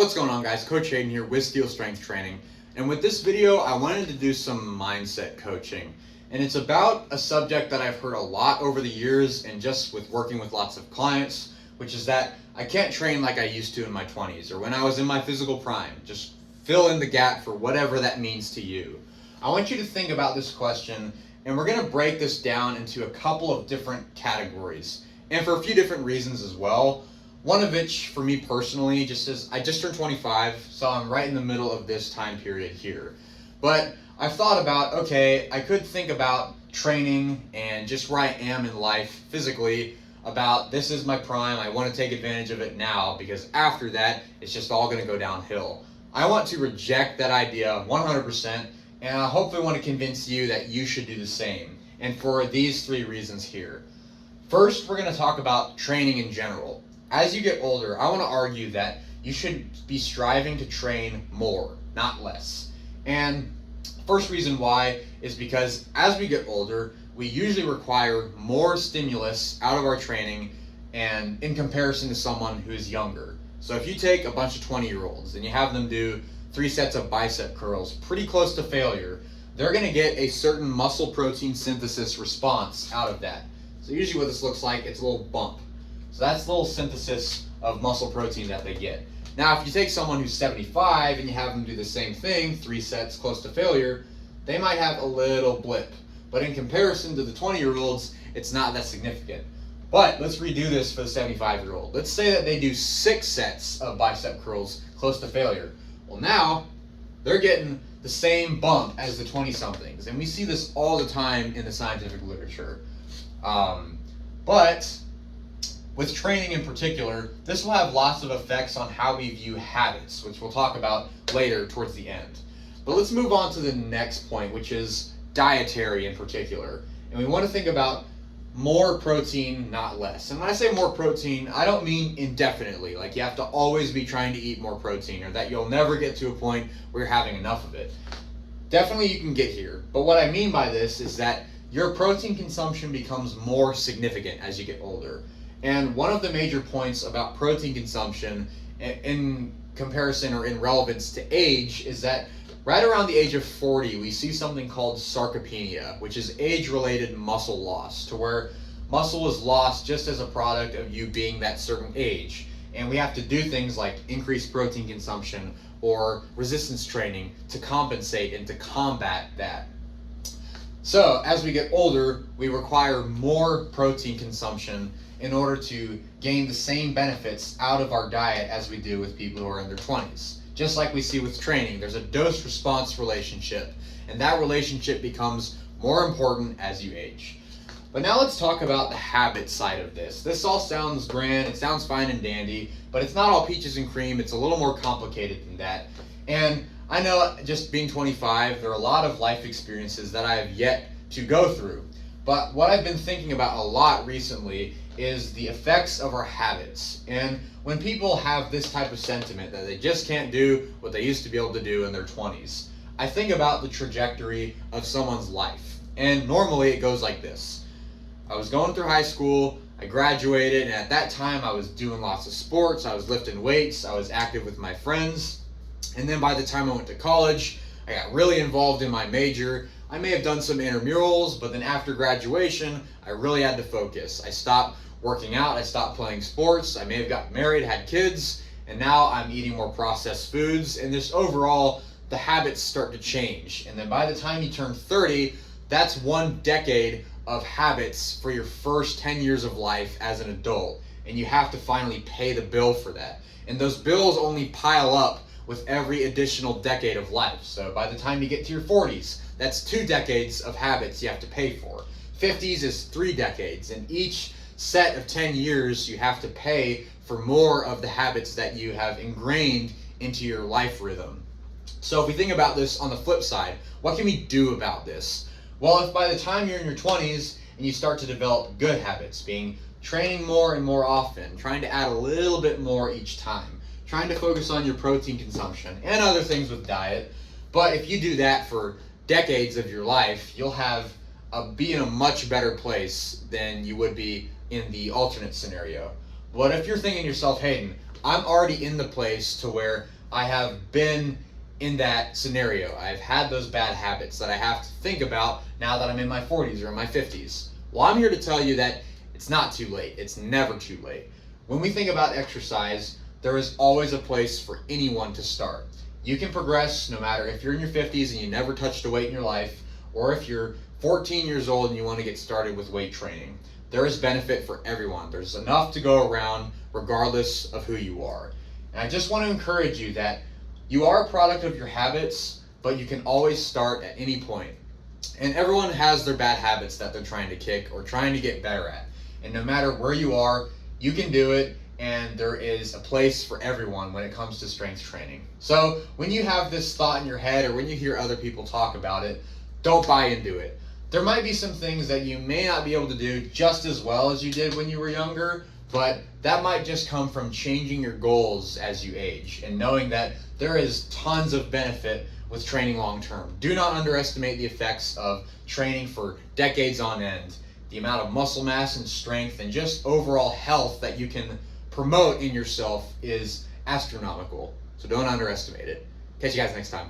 What's going on, guys? Coach Hayden here with Steel Strength Training. And with this video, I wanted to do some mindset coaching. And it's about a subject that I've heard a lot over the years and just with working with lots of clients, which is that I can't train like I used to in my 20s or when I was in my physical prime. Just fill in the gap for whatever that means to you. I want you to think about this question, and we're going to break this down into a couple of different categories, and for a few different reasons as well. One of which, for me personally, just is I just turned 25, so I'm right in the middle of this time period here. But I've thought about, okay, I could think about training and just where I am in life physically, about this is my prime, I want to take advantage of it now, because after that, it's just all going to go downhill. I want to reject that idea 100%, and I hopefully want to convince you that you should do the same. And for these three reasons here. First, we're going to talk about training in general. As you get older, I want to argue that you should be striving to train more, not less. And first reason why is because as we get older, we usually require more stimulus out of our training and in comparison to someone who is younger. So if you take a bunch of 20-year-olds and you have them do 3 sets of bicep curls, pretty close to failure, they're going to get a certain muscle protein synthesis response out of that. So usually what this looks like, it's a little bump. So that's the little synthesis of muscle protein that they get. Now, if you take someone who's 75 and you have them do the same thing, 3 sets close to failure, they might have a little blip. But in comparison to the 20-year-olds, it's not that significant. But let's redo this for the 75-year-old. Let's say that they do 6 sets of bicep curls close to failure. Well, now they're getting the same bump as the 20-somethings. And we see this all the time in the scientific literature. But with training in particular, this will have lots of effects on how we view habits, which we'll talk about later towards the end. But let's move on to the next point, which is dietary in particular. And we want to think about more protein, not less. And when I say more protein, I don't mean indefinitely, like you have to always be trying to eat more protein or that you'll never get to a point where you're having enough of it. Definitely you can get here. But what I mean by this is that your protein consumption becomes more significant as you get older. And one of the major points about protein consumption in comparison or in relevance to age is that right around the age of 40, we see something called sarcopenia, which is age-related muscle loss, to where muscle is lost just as a product of you being that certain age. And we have to do things like increase protein consumption or resistance training to compensate and to combat that. So as we get older, we require more protein consumption in order to gain the same benefits out of our diet as we do with people who are in their 20s. Just like we see with training, there's a dose-response relationship, and that relationship becomes more important as you age. But now let's talk about the habit side of this. This all sounds grand, it sounds fine and dandy, but it's not all peaches and cream. It's a little more complicated than that. And I know, just being 25, there are a lot of life experiences that I have yet to go through. But what I've been thinking about a lot recently is the effects of our habits. And when people have this type of sentiment that they just can't do what they used to be able to do in their 20s, I think about the trajectory of someone's life. And normally it goes like this. I was going through high school, I graduated, and at that time I was doing lots of sports, I was lifting weights, I was active with my friends. And then by the time I went to college, I got really involved in my major. I may have done some intramurals, but then after graduation, I really had to focus. I stopped working out, I stopped playing sports, I may have gotten married, had kids, and now I'm eating more processed foods, and this overall, the habits start to change. And then by the time you turn 30, that's 1 decade of habits for your first 10 years of life as an adult, and you have to finally pay the bill for that. And those bills only pile up with every additional decade of life. So by the time you get to your 40s, that's 2 decades of habits you have to pay for. 50s is 3 decades, and each set of 10 years you have to pay for more of the habits that you have ingrained into your life rhythm. So if we think about this on the flip side, what can we do about this? Well, if by the time you're in your 20s and you start to develop good habits, being training more and more often, trying to add a little bit more each time, trying to focus on your protein consumption and other things with diet, but if you do that for decades of your life, you'll be in a much better place than you would be in the alternate scenario. What if you're thinking to yourself, Hayden, I'm already in the place to where I have been in that scenario. I've had those bad habits that I have to think about now that I'm in my 40s or in my 50s. Well, I'm here to tell you that it's not too late. It's never too late. When we think about exercise, there is always a place for anyone to start. You can progress no matter if you're in your 50s and you never touched a weight in your life, or if you're 14 years old and you want to get started with weight training. There is benefit for everyone. There's enough to go around regardless of who you are. And I just want to encourage you that you are a product of your habits, but you can always start at any point. And everyone has their bad habits that they're trying to kick or trying to get better at. And no matter where you are, you can do it, and there is a place for everyone when it comes to strength training. So when you have this thought in your head or when you hear other people talk about it, don't buy into it. There might be some things that you may not be able to do just as well as you did when you were younger, but that might just come from changing your goals as you age and knowing that there is tons of benefit with training long term. Do not underestimate the effects of training for decades on end. The amount of muscle mass and strength and just overall health that you can promote in yourself is astronomical. So don't underestimate it. Catch you guys next time.